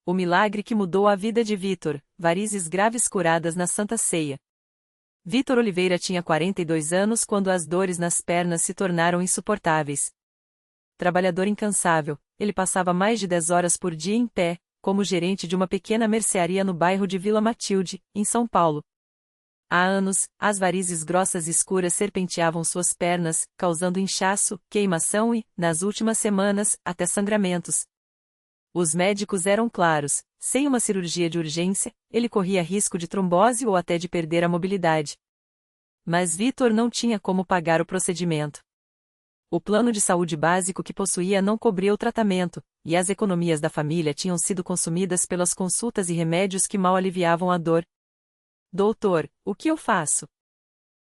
O milagre que mudou a vida de Vitor, varizes graves curadas na Santa Ceia. Vitor Oliveira tinha 42 anos quando as dores nas pernas se tornaram insuportáveis. Trabalhador incansável, ele passava mais de 10 horas por dia em pé, como gerente de uma pequena mercearia no bairro de Vila Matilde, em São Paulo. Há anos, as varizes grossas e escuras serpenteavam suas pernas, causando inchaço, queimação e, nas últimas semanas, até sangramentos. Os médicos eram claros: sem uma cirurgia de urgência, ele corria risco de trombose ou até de perder a mobilidade. Mas Vitor não tinha como pagar o procedimento. O plano de saúde básico que possuía não cobria o tratamento, e as economias da família tinham sido consumidas pelas consultas e remédios que mal aliviavam a dor. Doutor, o que eu faço?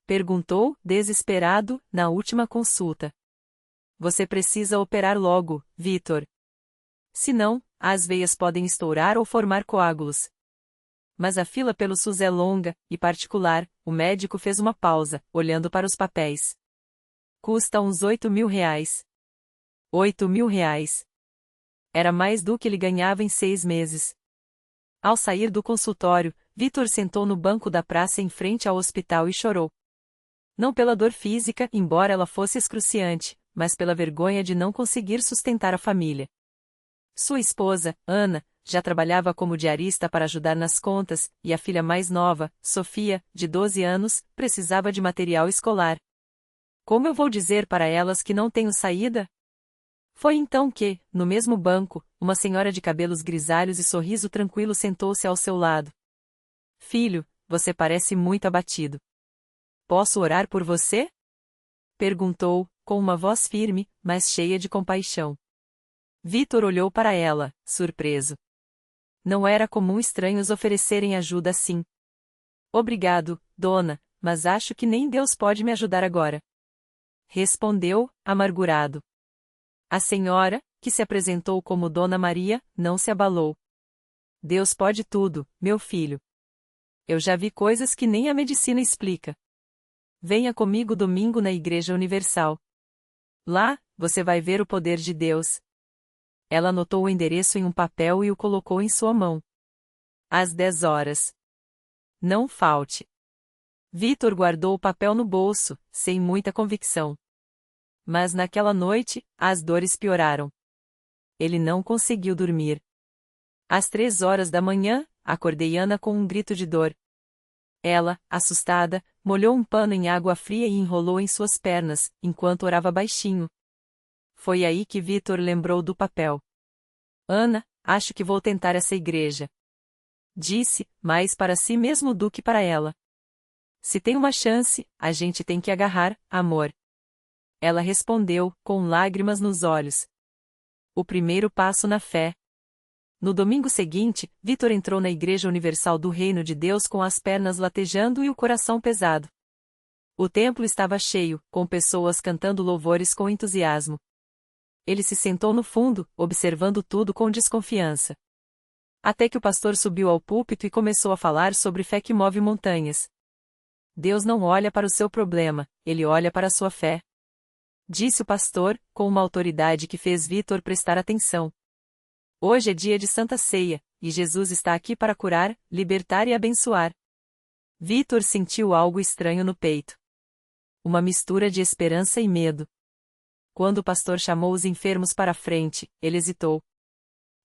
Perguntou, desesperado, na última consulta. Você precisa operar logo, Vitor. Senão, as veias podem estourar ou formar coágulos. Mas a fila pelo SUS é longa, e particular. O médico fez uma pausa, olhando para os papéis. Custa uns R$ 8.000. R$ 8.000. Era mais do que ele ganhava em 6 meses. Ao sair do consultório, Vitor sentou no banco da praça em frente ao hospital e chorou. Não pela dor física, embora ela fosse excruciante, mas pela vergonha de não conseguir sustentar a família. Sua esposa, Ana, já trabalhava como diarista para ajudar nas contas, e a filha mais nova, Sofia, de 12 anos, precisava de material escolar. Como eu vou dizer para elas que não tenho saída? Foi então que, no mesmo banco, uma senhora de cabelos grisalhos e sorriso tranquilo sentou-se ao seu lado. Filho, você parece muito abatido. Posso orar por você? Perguntou, com uma voz firme, mas cheia de compaixão. Vitor olhou para ela, surpreso. Não era comum estranhos oferecerem ajuda assim. Obrigado, dona, mas acho que nem Deus pode me ajudar agora. Respondeu, amargurado. A senhora, que se apresentou como Dona Maria, não se abalou. Deus pode tudo, meu filho. Eu já vi coisas que nem a medicina explica. Venha comigo domingo na Igreja Universal. Lá, você vai ver o poder de Deus. Ela anotou o endereço em um papel e o colocou em sua mão. Às 10 horas. Não falte. Vitor guardou o papel no bolso, sem muita convicção. Mas naquela noite, as dores pioraram. Ele não conseguiu dormir. Às 3 horas da manhã, acordei Ana com um grito de dor. Ela, assustada, molhou um pano em água fria e enrolou em suas pernas, enquanto orava baixinho. Foi aí que Vitor lembrou do papel. Ana, acho que vou tentar essa igreja. Disse, mais para si mesmo do que para ela. Se tem uma chance, a gente tem que agarrar, amor. Ela respondeu, com lágrimas nos olhos. O primeiro passo na fé. No domingo seguinte, Vitor entrou na Igreja Universal do Reino de Deus com as pernas latejando e o coração pesado. O templo estava cheio, com pessoas cantando louvores com entusiasmo. Ele se sentou no fundo, observando tudo com desconfiança. Até que o pastor subiu ao púlpito e começou a falar sobre fé que move montanhas. Deus não olha para o seu problema, ele olha para a sua fé. Disse o pastor, com uma autoridade que fez Vitor prestar atenção. Hoje é dia de Santa Ceia, e Jesus está aqui para curar, libertar e abençoar. Vitor sentiu algo estranho no peito. Uma mistura de esperança e medo. Quando o pastor chamou os enfermos para a frente, ele hesitou.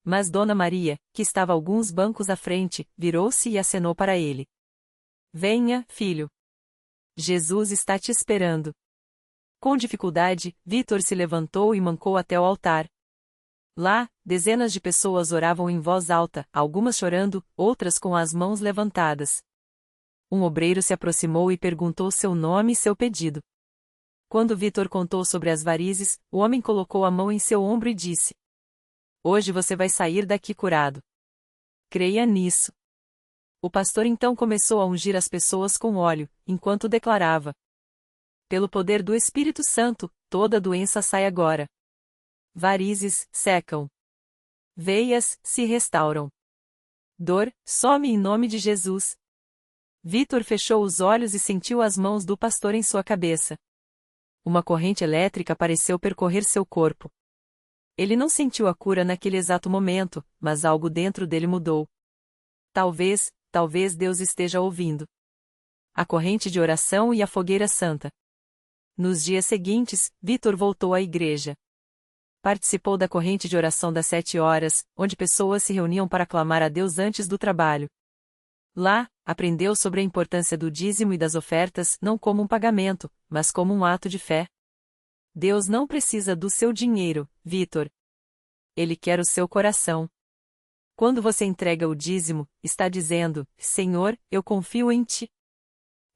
Mas Dona Maria, que estava alguns bancos à frente, virou-se e acenou para ele. Venha, filho. Jesus está te esperando. Com dificuldade, Vitor se levantou e mancou até o altar. Lá, dezenas de pessoas oravam em voz alta, algumas chorando, outras com as mãos levantadas. Um obreiro se aproximou e perguntou seu nome e seu pedido. Quando Vitor contou sobre as varizes, o homem colocou a mão em seu ombro e disse: Hoje você vai sair daqui curado. Creia nisso. O pastor então começou a ungir as pessoas com óleo, enquanto declarava: Pelo poder do Espírito Santo, toda doença sai agora. Varizes secam. Veias se restauram. Dor some em nome de Jesus. Vitor fechou os olhos e sentiu as mãos do pastor em sua cabeça. Uma corrente elétrica pareceu percorrer seu corpo. Ele não sentiu a cura naquele exato momento, mas algo dentro dele mudou. Talvez Deus esteja ouvindo. A corrente de oração e a fogueira santa. Nos dias seguintes, Vitor voltou à igreja. Participou da corrente de oração das 7 horas, onde pessoas se reuniam para clamar a Deus antes do trabalho. Lá, aprendeu sobre a importância do dízimo e das ofertas não como um pagamento, mas como um ato de fé. Deus não precisa do seu dinheiro, Vitor. Ele quer o seu coração. Quando você entrega o dízimo, está dizendo: Senhor, eu confio em ti.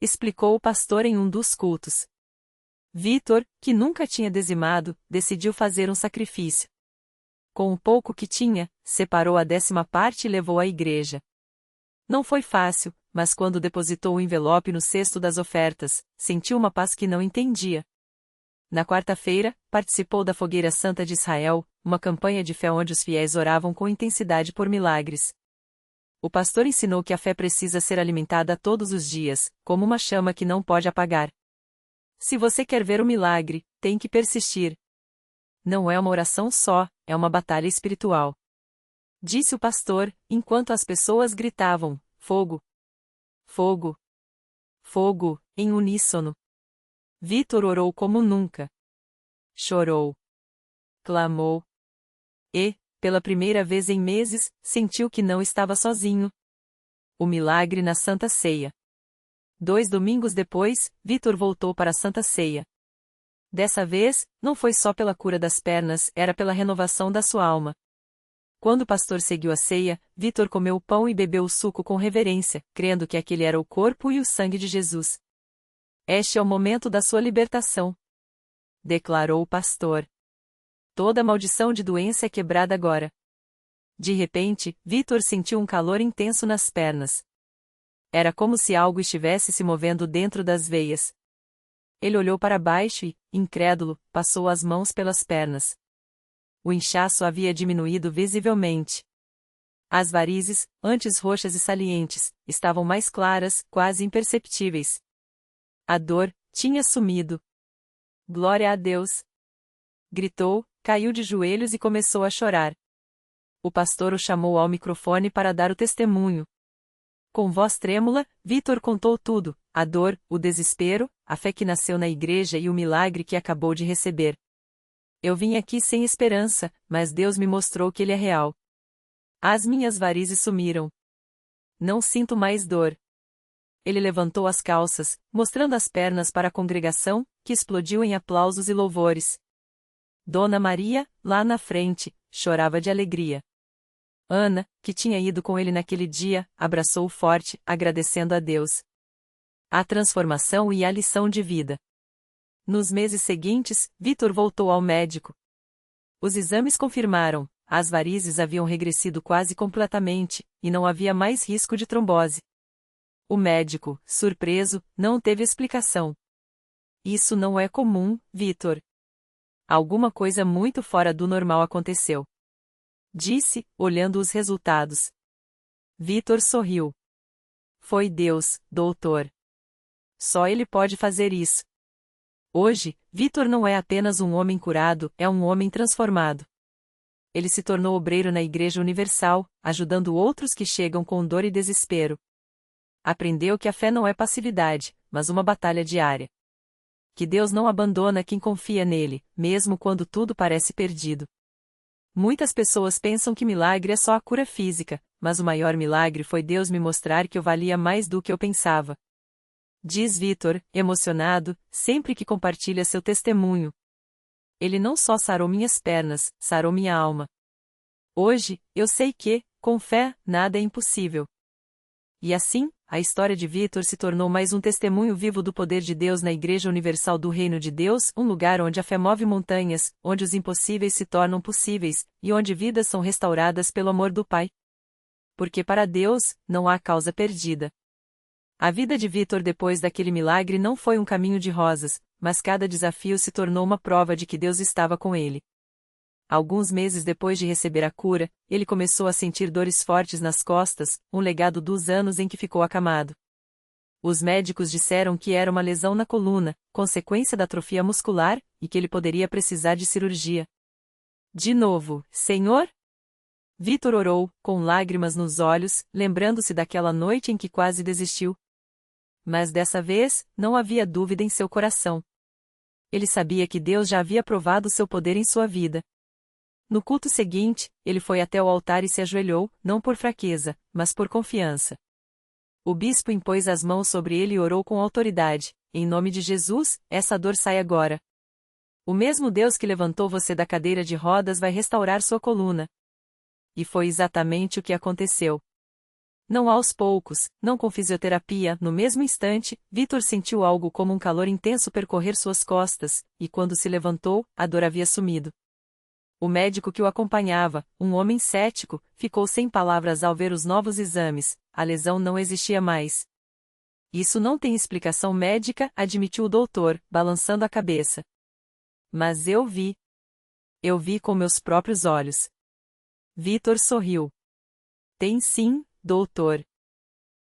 Explicou o pastor em um dos cultos. Vitor, que nunca tinha dizimado, decidiu fazer um sacrifício. Com o pouco que tinha, separou a 10ª parte e levou à igreja. Não foi fácil, mas quando depositou o envelope no cesto das ofertas, sentiu uma paz que não entendia. Na quarta-feira, participou da Fogueira Santa de Israel, uma campanha de fé onde os fiéis oravam com intensidade por milagres. O pastor ensinou que a fé precisa ser alimentada todos os dias, como uma chama que não pode apagar. Se você quer ver o milagre, tem que persistir. Não é uma oração só, é uma batalha espiritual. Disse o pastor, enquanto as pessoas gritavam: fogo! Fogo! Fogo! Em uníssono. Vitor orou como nunca. Chorou. Clamou. E, pela primeira vez em meses, sentiu que não estava sozinho. O milagre na Santa Ceia. 2 domingos depois, Vitor voltou para a Santa Ceia. Dessa vez, não foi só pela cura das pernas, era pela renovação da sua alma. Quando o pastor seguiu a ceia, Vitor comeu o pão e bebeu o suco com reverência, crendo que aquele era o corpo e o sangue de Jesus. Este é o momento da sua libertação, declarou o pastor. Toda maldição de doença é quebrada agora. De repente, Vitor sentiu um calor intenso nas pernas. Era como se algo estivesse se movendo dentro das veias. Ele olhou para baixo e, incrédulo, passou as mãos pelas pernas. O inchaço havia diminuído visivelmente. As varizes, antes roxas e salientes, estavam mais claras, quase imperceptíveis. A dor tinha sumido. Glória a Deus! Gritou, caiu de joelhos e começou a chorar. O pastor o chamou ao microfone para dar o testemunho. Com voz trêmula, Vitor contou tudo: a dor, o desespero, a fé que nasceu na igreja e o milagre que acabou de receber. Eu vim aqui sem esperança, mas Deus me mostrou que Ele é real. As minhas varizes sumiram. Não sinto mais dor. Ele levantou as calças, mostrando as pernas para a congregação, que explodiu em aplausos e louvores. Dona Maria, lá na frente, chorava de alegria. Ana, que tinha ido com ele naquele dia, abraçou-o forte, agradecendo a Deus. A transformação e a lição de vida. Nos meses seguintes, Vitor voltou ao médico. Os exames confirmaram: as varizes haviam regressido quase completamente, e não havia mais risco de trombose. O médico, surpreso, não teve explicação. Isso não é comum, Vitor. Alguma coisa muito fora do normal aconteceu. Disse, olhando os resultados. Vitor sorriu. Foi Deus, doutor. Só Ele pode fazer isso. Hoje, Vitor não é apenas um homem curado, é um homem transformado. Ele se tornou obreiro na Igreja Universal, ajudando outros que chegam com dor e desespero. Aprendeu que a fé não é passividade, mas uma batalha diária. Que Deus não abandona quem confia nele, mesmo quando tudo parece perdido. Muitas pessoas pensam que milagre é só a cura física, mas o maior milagre foi Deus me mostrar que eu valia mais do que eu pensava. Diz Vitor, emocionado, sempre que compartilha seu testemunho. Ele não só sarou minhas pernas, sarou minha alma. Hoje, eu sei que, com fé, nada é impossível. E assim, a história de Vitor se tornou mais um testemunho vivo do poder de Deus na Igreja Universal do Reino de Deus, um lugar onde a fé move montanhas, onde os impossíveis se tornam possíveis, e onde vidas são restauradas pelo amor do Pai. Porque para Deus, não há causa perdida. A vida de Vitor depois daquele milagre não foi um caminho de rosas, mas cada desafio se tornou uma prova de que Deus estava com ele. Alguns meses depois de receber a cura, ele começou a sentir dores fortes nas costas, um legado dos anos em que ficou acamado. Os médicos disseram que era uma lesão na coluna, consequência da atrofia muscular, e que ele poderia precisar de cirurgia. De novo, Senhor? Vitor orou, com lágrimas nos olhos, lembrando-se daquela noite em que quase desistiu. Mas dessa vez, não havia dúvida em seu coração. Ele sabia que Deus já havia provado seu poder em sua vida. No culto seguinte, ele foi até o altar e se ajoelhou, não por fraqueza, mas por confiança. O bispo impôs as mãos sobre ele e orou com autoridade: em nome de Jesus, essa dor sai agora. O mesmo Deus que levantou você da cadeira de rodas vai restaurar sua coluna. E foi exatamente o que aconteceu. Não aos poucos, não com fisioterapia, no mesmo instante, Vitor sentiu algo como um calor intenso percorrer suas costas, e quando se levantou, a dor havia sumido. O médico que o acompanhava, um homem cético, ficou sem palavras ao ver os novos exames: a lesão não existia mais. Isso não tem explicação médica, admitiu o doutor, balançando a cabeça. Mas eu vi. Eu vi com meus próprios olhos. Vitor sorriu. Tem sim, doutor.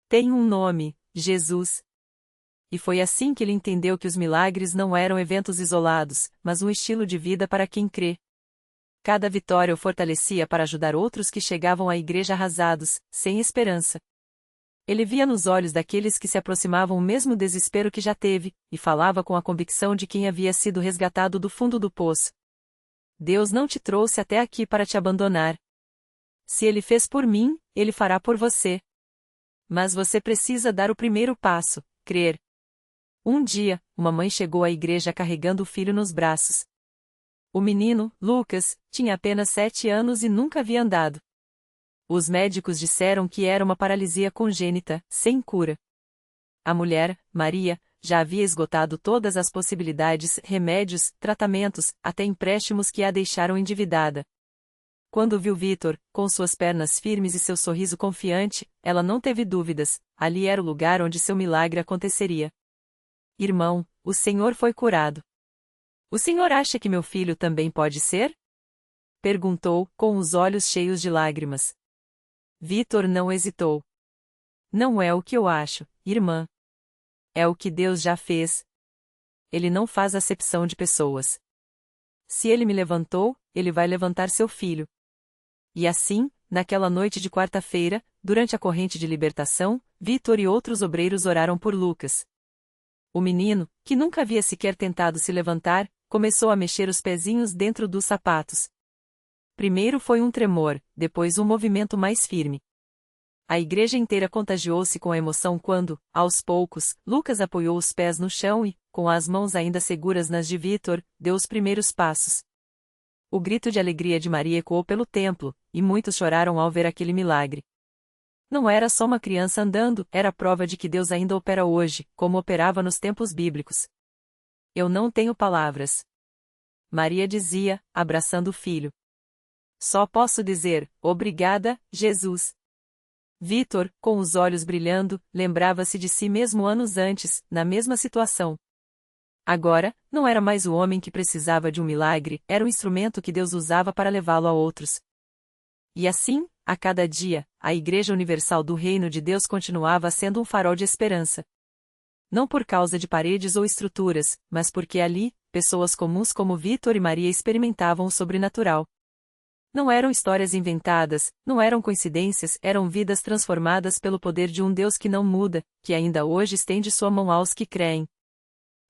Tem um nome: Jesus. E foi assim que ele entendeu que os milagres não eram eventos isolados, mas um estilo de vida para quem crê. Cada vitória o fortalecia para ajudar outros que chegavam à igreja arrasados, sem esperança. Ele via nos olhos daqueles que se aproximavam o mesmo desespero que já teve, e falava com a convicção de quem havia sido resgatado do fundo do poço. Deus não te trouxe até aqui para te abandonar. Se Ele fez por mim, Ele fará por você. Mas você precisa dar o primeiro passo: crer. Um dia, uma mãe chegou à igreja carregando o filho nos braços. O menino, Lucas, tinha apenas 7 anos e nunca havia andado. Os médicos disseram que era uma paralisia congênita, sem cura. A mulher, Maria, já havia esgotado todas as possibilidades: remédios, tratamentos, até empréstimos que a deixaram endividada. Quando viu Vitor, com suas pernas firmes e seu sorriso confiante, ela não teve dúvidas: ali era o lugar onde seu milagre aconteceria. Irmão, o Senhor foi curado. O senhor acha que meu filho também pode ser? Perguntou, com os olhos cheios de lágrimas. Vitor não hesitou. Não é o que eu acho, irmã. É o que Deus já fez. Ele não faz acepção de pessoas. Se ele me levantou, ele vai levantar seu filho. E assim, naquela noite de quarta-feira, durante a corrente de libertação, Vitor e outros obreiros oraram por Lucas. O menino, que nunca havia sequer tentado se levantar, começou a mexer os pezinhos dentro dos sapatos. Primeiro foi um tremor, depois um movimento mais firme. A igreja inteira contagiou-se com a emoção quando, aos poucos, Lucas apoiou os pés no chão e, com as mãos ainda seguras nas de Vitor, deu os primeiros passos. O grito de alegria de Maria ecoou pelo templo, e muitos choraram ao ver aquele milagre. Não era só uma criança andando, era prova de que Deus ainda opera hoje, como operava nos tempos bíblicos. Eu não tenho palavras. Maria dizia, abraçando o filho. Só posso dizer, obrigada, Jesus. Vitor, com os olhos brilhando, lembrava-se de si mesmo anos antes, na mesma situação. Agora, não era mais o homem que precisava de um milagre, era o instrumento que Deus usava para levá-lo a outros. E assim, a cada dia, a Igreja Universal do Reino de Deus continuava sendo um farol de esperança. Não por causa de paredes ou estruturas, mas porque ali, pessoas comuns como Vitor e Maria experimentavam o sobrenatural. Não eram histórias inventadas, não eram coincidências, eram vidas transformadas pelo poder de um Deus que não muda, que ainda hoje estende sua mão aos que creem.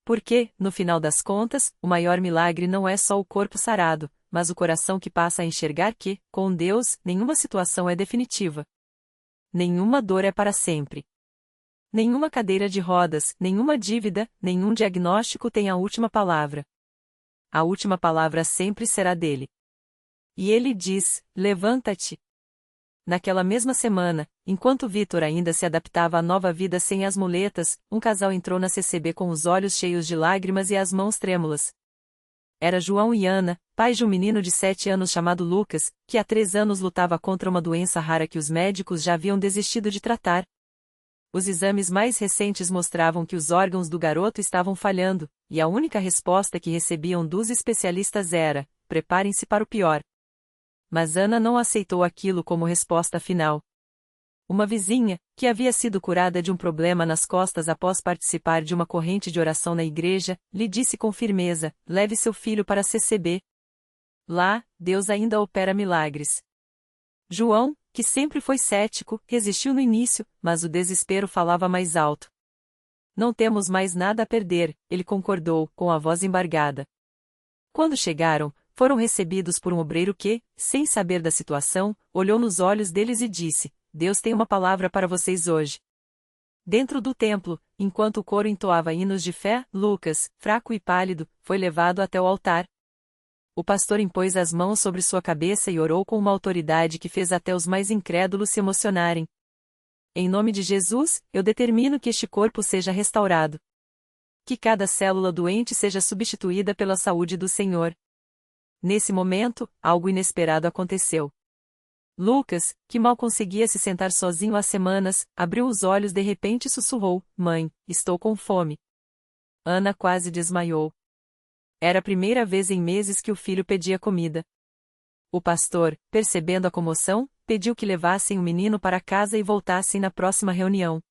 Porque, no final das contas, o maior milagre não é só o corpo sarado, mas o coração que passa a enxergar que, com Deus, nenhuma situação é definitiva. Nenhuma dor é para sempre. Nenhuma cadeira de rodas, nenhuma dívida, nenhum diagnóstico tem a última palavra. A última palavra sempre será dele. E ele diz: levanta-te. Naquela mesma semana, enquanto Vitor ainda se adaptava à nova vida sem as muletas, um casal entrou na CCB com os olhos cheios de lágrimas e as mãos trêmulas. Era João e Ana, pais de um menino de 7 anos chamado Lucas, que há 3 anos lutava contra uma doença rara que os médicos já haviam desistido de tratar. Os exames mais recentes mostravam que os órgãos do garoto estavam falhando, e a única resposta que recebiam dos especialistas era: preparem-se para o pior. Mas Ana não aceitou aquilo como resposta final. Uma vizinha, que havia sido curada de um problema nas costas após participar de uma corrente de oração na igreja, lhe disse com firmeza: leve seu filho para a CCB. Lá, Deus ainda opera milagres. João, que sempre foi cético, resistiu no início, mas o desespero falava mais alto. Não temos mais nada a perder, ele concordou, com a voz embargada. Quando chegaram, foram recebidos por um obreiro que, sem saber da situação, olhou nos olhos deles e disse: Deus tem uma palavra para vocês hoje. Dentro do templo, enquanto o coro entoava hinos de fé, Lucas, fraco e pálido, foi levado até o altar. O pastor impôs as mãos sobre sua cabeça e orou com uma autoridade que fez até os mais incrédulos se emocionarem. Em nome de Jesus, eu determino que este corpo seja restaurado. Que cada célula doente seja substituída pela saúde do Senhor. Nesse momento, algo inesperado aconteceu. Lucas, que mal conseguia se sentar sozinho há semanas, abriu os olhos de repente e sussurrou: Mãe, estou com fome. Ana quase desmaiou. Era a primeira vez em meses que o filho pedia comida. O pastor, percebendo a comoção, pediu que levassem o menino para casa e voltassem na próxima reunião.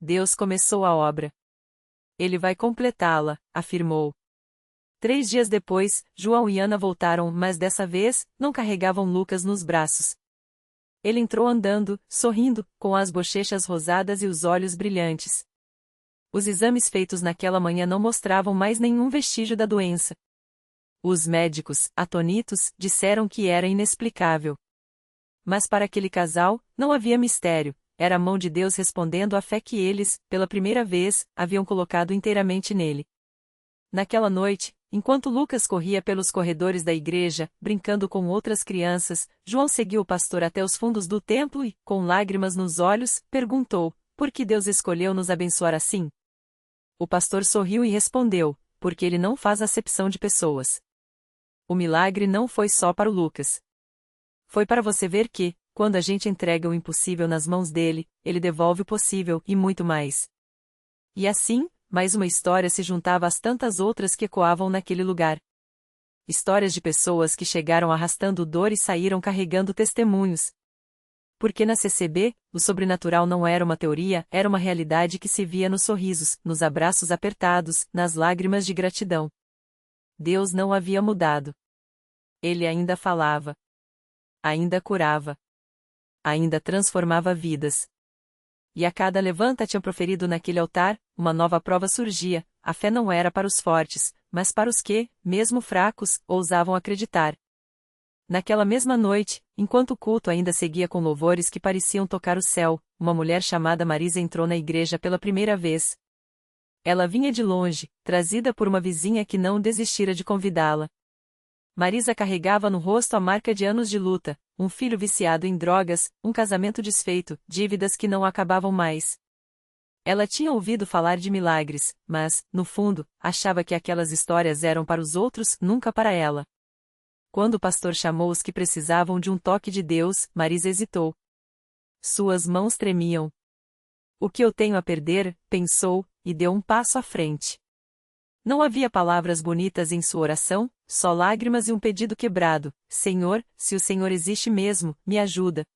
Deus começou a obra. Ele vai completá-la, afirmou. 3 dias depois, João e Ana voltaram, mas dessa vez, não carregavam Lucas nos braços. Ele entrou andando, sorrindo, com as bochechas rosadas e os olhos brilhantes. Os exames feitos naquela manhã não mostravam mais nenhum vestígio da doença. Os médicos, atonitos, disseram que era inexplicável. Mas para aquele casal, não havia mistério, era a mão de Deus respondendo à fé que eles, pela primeira vez, haviam colocado inteiramente nele. Naquela noite, enquanto Lucas corria pelos corredores da igreja, brincando com outras crianças, João seguiu o pastor até os fundos do templo e, com lágrimas nos olhos, perguntou: por que Deus escolheu nos abençoar assim? O pastor sorriu e respondeu: porque ele não faz acepção de pessoas. O milagre não foi só para o Lucas. Foi para você ver que, quando a gente entrega o impossível nas mãos dele, ele devolve o possível e muito mais. E assim, mais uma história se juntava às tantas outras que ecoavam naquele lugar. Histórias de pessoas que chegaram arrastando dor e saíram carregando testemunhos. Porque na CCB, o sobrenatural não era uma teoria, era uma realidade que se via nos sorrisos, nos abraços apertados, nas lágrimas de gratidão. Deus não havia mudado. Ele ainda falava. Ainda curava. Ainda transformava vidas. E a cada levanta-te proferido naquele altar, uma nova prova surgia: a fé não era para os fortes, mas para os que, mesmo fracos, ousavam acreditar. Naquela mesma noite, enquanto o culto ainda seguia com louvores que pareciam tocar o céu, uma mulher chamada Marisa entrou na igreja pela primeira vez. Ela vinha de longe, trazida por uma vizinha que não desistira de convidá-la. Marisa carregava no rosto a marca de anos de luta, um filho viciado em drogas, um casamento desfeito, dívidas que não acabavam mais. Ela tinha ouvido falar de milagres, mas, no fundo, achava que aquelas histórias eram para os outros, nunca para ela. Quando o pastor chamou os que precisavam de um toque de Deus, Marisa hesitou. Suas mãos tremiam. O que eu tenho a perder, pensou, e deu um passo à frente. Não havia palavras bonitas em sua oração, só lágrimas e um pedido quebrado: Senhor, se o Senhor existe mesmo, me ajuda.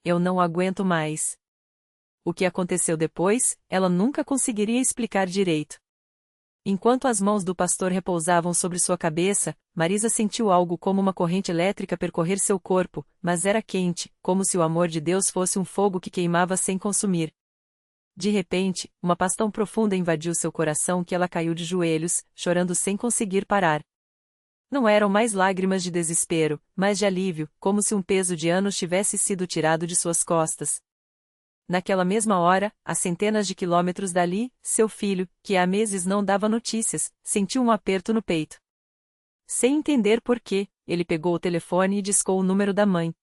Eu não aguento mais. O que aconteceu depois, ela nunca conseguiria explicar direito. Enquanto as mãos do pastor repousavam sobre sua cabeça, Marisa sentiu algo como uma corrente elétrica percorrer seu corpo, mas era quente, como se o amor de Deus fosse um fogo que queimava sem consumir. De repente, uma paz tão profunda invadiu seu coração que ela caiu de joelhos, chorando sem conseguir parar. Não eram mais lágrimas de desespero, mas de alívio, como se um peso de anos tivesse sido tirado de suas costas. Naquela mesma hora, a centenas de quilômetros dali, seu filho, que há meses não dava notícias, sentiu um aperto no peito. Sem entender por quê, ele pegou o telefone e discou o número da mãe.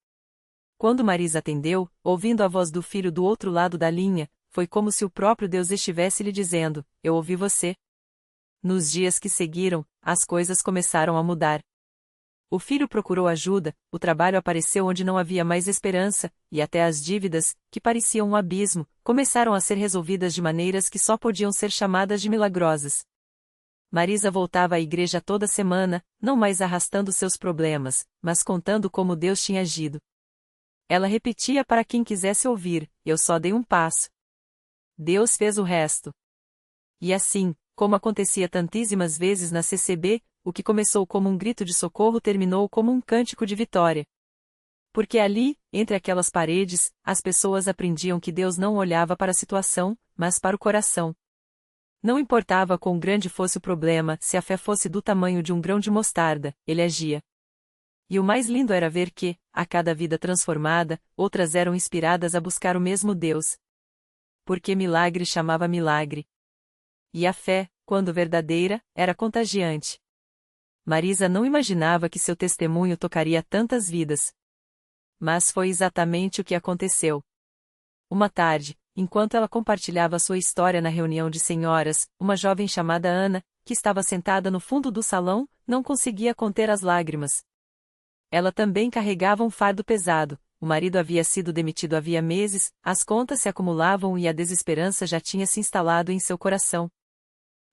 Quando Marisa atendeu, ouvindo a voz do filho do outro lado da linha, foi como se o próprio Deus estivesse lhe dizendo: eu ouvi você. Nos dias que seguiram, as coisas começaram a mudar. O filho procurou ajuda, o trabalho apareceu onde não havia mais esperança, e até as dívidas, que pareciam um abismo, começaram a ser resolvidas de maneiras que só podiam ser chamadas de milagrosas. Marisa voltava à igreja toda semana, não mais arrastando seus problemas, mas contando como Deus tinha agido. Ela repetia para quem quisesse ouvir: eu só dei um passo. Deus fez o resto. E assim, como acontecia tantíssimas vezes na CCB, o que começou como um grito de socorro terminou como um cântico de vitória. Porque ali, entre aquelas paredes, as pessoas aprendiam que Deus não olhava para a situação, mas para o coração. Não importava quão grande fosse o problema, se a fé fosse do tamanho de um grão de mostarda, ele agia. E o mais lindo era ver que, a cada vida transformada, outras eram inspiradas a buscar o mesmo Deus. Porque milagre chamava milagre. E a fé, quando verdadeira, era contagiante. Marisa não imaginava que seu testemunho tocaria tantas vidas. Mas foi exatamente o que aconteceu. Uma tarde, enquanto ela compartilhava sua história na reunião de senhoras, uma jovem chamada Ana, que estava sentada no fundo do salão, não conseguia conter as lágrimas. Ela também carregava um fardo pesado. O marido havia sido demitido havia meses, as contas se acumulavam e a desesperança já tinha se instalado em seu coração.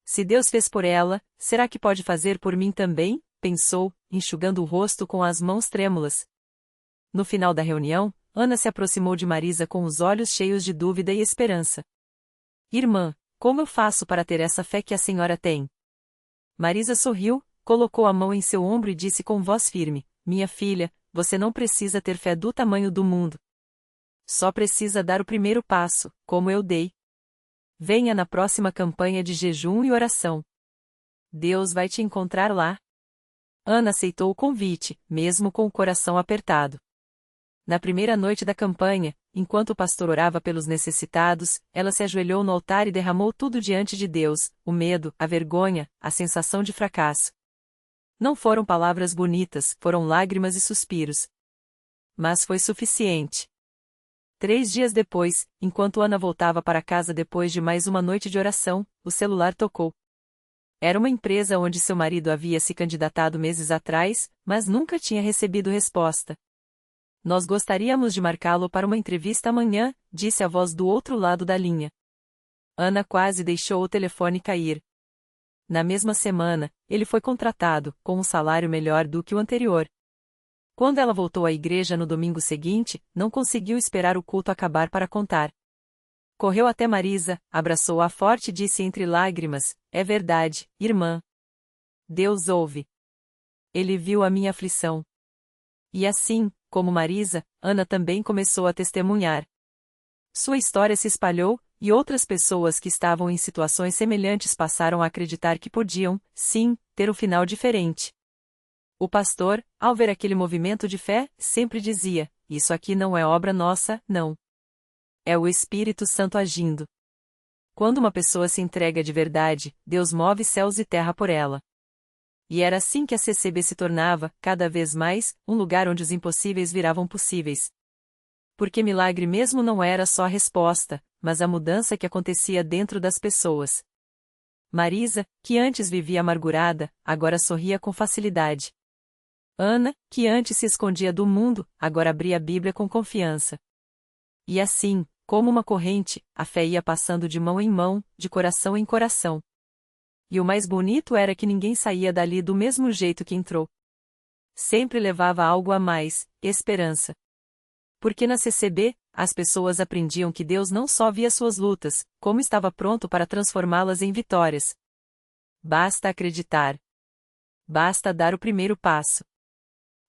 Se Deus fez por ela, será que pode fazer por mim também? Pensou, enxugando o rosto com as mãos trêmulas. No final da reunião, Ana se aproximou de Marisa com os olhos cheios de dúvida e esperança. Irmã, como eu faço para ter essa fé que a senhora tem? Marisa sorriu, colocou a mão em seu ombro e disse com voz firme: Minha filha, você não precisa ter fé do tamanho do mundo. Só precisa dar o primeiro passo, como eu dei. Venha na próxima campanha de jejum e oração. Deus vai te encontrar lá. Ana aceitou o convite, mesmo com o coração apertado. Na primeira noite da campanha, enquanto o pastor orava pelos necessitados, ela se ajoelhou no altar e derramou tudo diante de Deus: o medo, a vergonha, a sensação de fracasso. Não foram palavras bonitas, foram lágrimas e suspiros. Mas foi suficiente. 3 dias depois, enquanto Ana voltava para casa depois de mais uma noite de oração, o celular tocou. Era uma empresa onde seu marido havia se candidatado meses atrás, mas nunca tinha recebido resposta. Nós gostaríamos de marcá-lo para uma entrevista amanhã, disse a voz do outro lado da linha. Ana quase deixou o telefone cair. Na mesma semana, ele foi contratado, com um salário melhor do que o anterior. Quando ela voltou à igreja no domingo seguinte, não conseguiu esperar o culto acabar para contar. Correu até Marisa, abraçou-a forte e disse entre lágrimas: É verdade, irmã. Deus ouve. Ele viu a minha aflição. E assim, como Marisa, Ana também começou a testemunhar. Sua história se espalhou, e outras pessoas que estavam em situações semelhantes passaram a acreditar que podiam, sim, ter um final diferente. O pastor, ao ver aquele movimento de fé, sempre dizia: Isso aqui não é obra nossa, não. É o Espírito Santo agindo. Quando uma pessoa se entrega de verdade, Deus move céus e terra por ela. E era assim que a CCB se tornava, cada vez mais, um lugar onde os impossíveis viravam possíveis. Porque milagre mesmo não era só a resposta, mas a mudança que acontecia dentro das pessoas. Marisa, que antes vivia amargurada, agora sorria com facilidade. Ana, que antes se escondia do mundo, agora abria a Bíblia com confiança. E assim, como uma corrente, a fé ia passando de mão em mão, de coração em coração. E o mais bonito era que ninguém saía dali do mesmo jeito que entrou. Sempre levava algo a mais, esperança. Porque na CCB, as pessoas aprendiam que Deus não só via suas lutas, como estava pronto para transformá-las em vitórias. Basta acreditar. Basta dar o primeiro passo.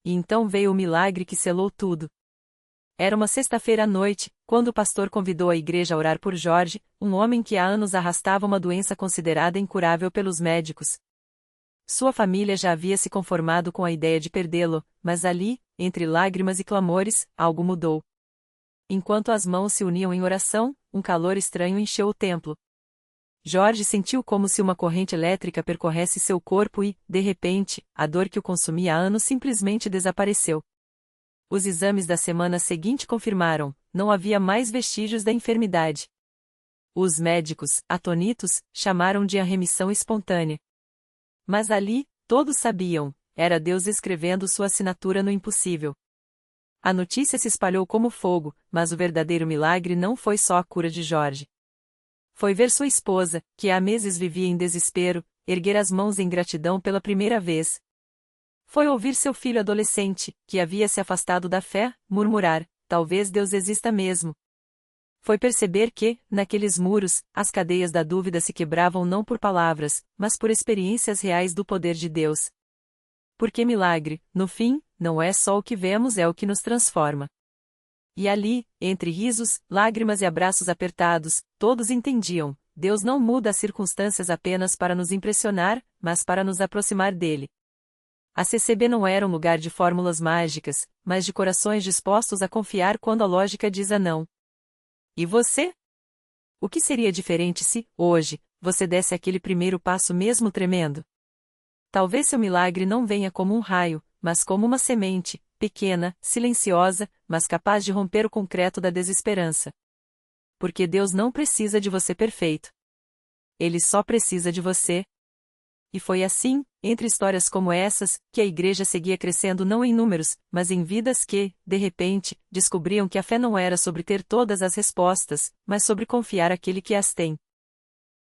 E então veio o milagre que selou tudo. Era uma sexta-feira à noite, quando o pastor convidou a igreja a orar por Jorge, um homem que há anos arrastava uma doença considerada incurável pelos médicos. Sua família já havia se conformado com a ideia de perdê-lo, mas ali, entre lágrimas e clamores, algo mudou. Enquanto as mãos se uniam em oração, um calor estranho encheu o templo. Jorge sentiu como se uma corrente elétrica percorresse seu corpo e, de repente, a dor que o consumia há anos simplesmente desapareceu. Os exames da semana seguinte confirmaram: não havia mais vestígios da enfermidade. Os médicos, atonitos, chamaram de a remissão espontânea. Mas ali, todos sabiam, era Deus escrevendo sua assinatura no impossível. A notícia se espalhou como fogo, mas o verdadeiro milagre não foi só a cura de Jorge. Foi ver sua esposa, que há meses vivia em desespero, erguer as mãos em gratidão pela primeira vez. Foi ouvir seu filho adolescente, que havia se afastado da fé, murmurar: talvez Deus exista mesmo. Foi perceber que, naqueles muros, as cadeias da dúvida se quebravam não por palavras, mas por experiências reais do poder de Deus. Porque milagre, no fim, não é só o que vemos, é o que nos transforma. E ali, entre risos, lágrimas e abraços apertados, todos entendiam: Deus não muda as circunstâncias apenas para nos impressionar, mas para nos aproximar dele. A CCB não era um lugar de fórmulas mágicas, mas de corações dispostos a confiar quando a lógica diz a não. E você? O que seria diferente se, hoje, você desse aquele primeiro passo mesmo tremendo? Talvez seu milagre não venha como um raio, mas como uma semente, pequena, silenciosa, mas capaz de romper o concreto da desesperança. Porque Deus não precisa de você perfeito. Ele só precisa de você. E foi assim, entre histórias como essas, que a igreja seguia crescendo não em números, mas em vidas que, de repente, descobriam que a fé não era sobre ter todas as respostas, mas sobre confiar aquele que as tem.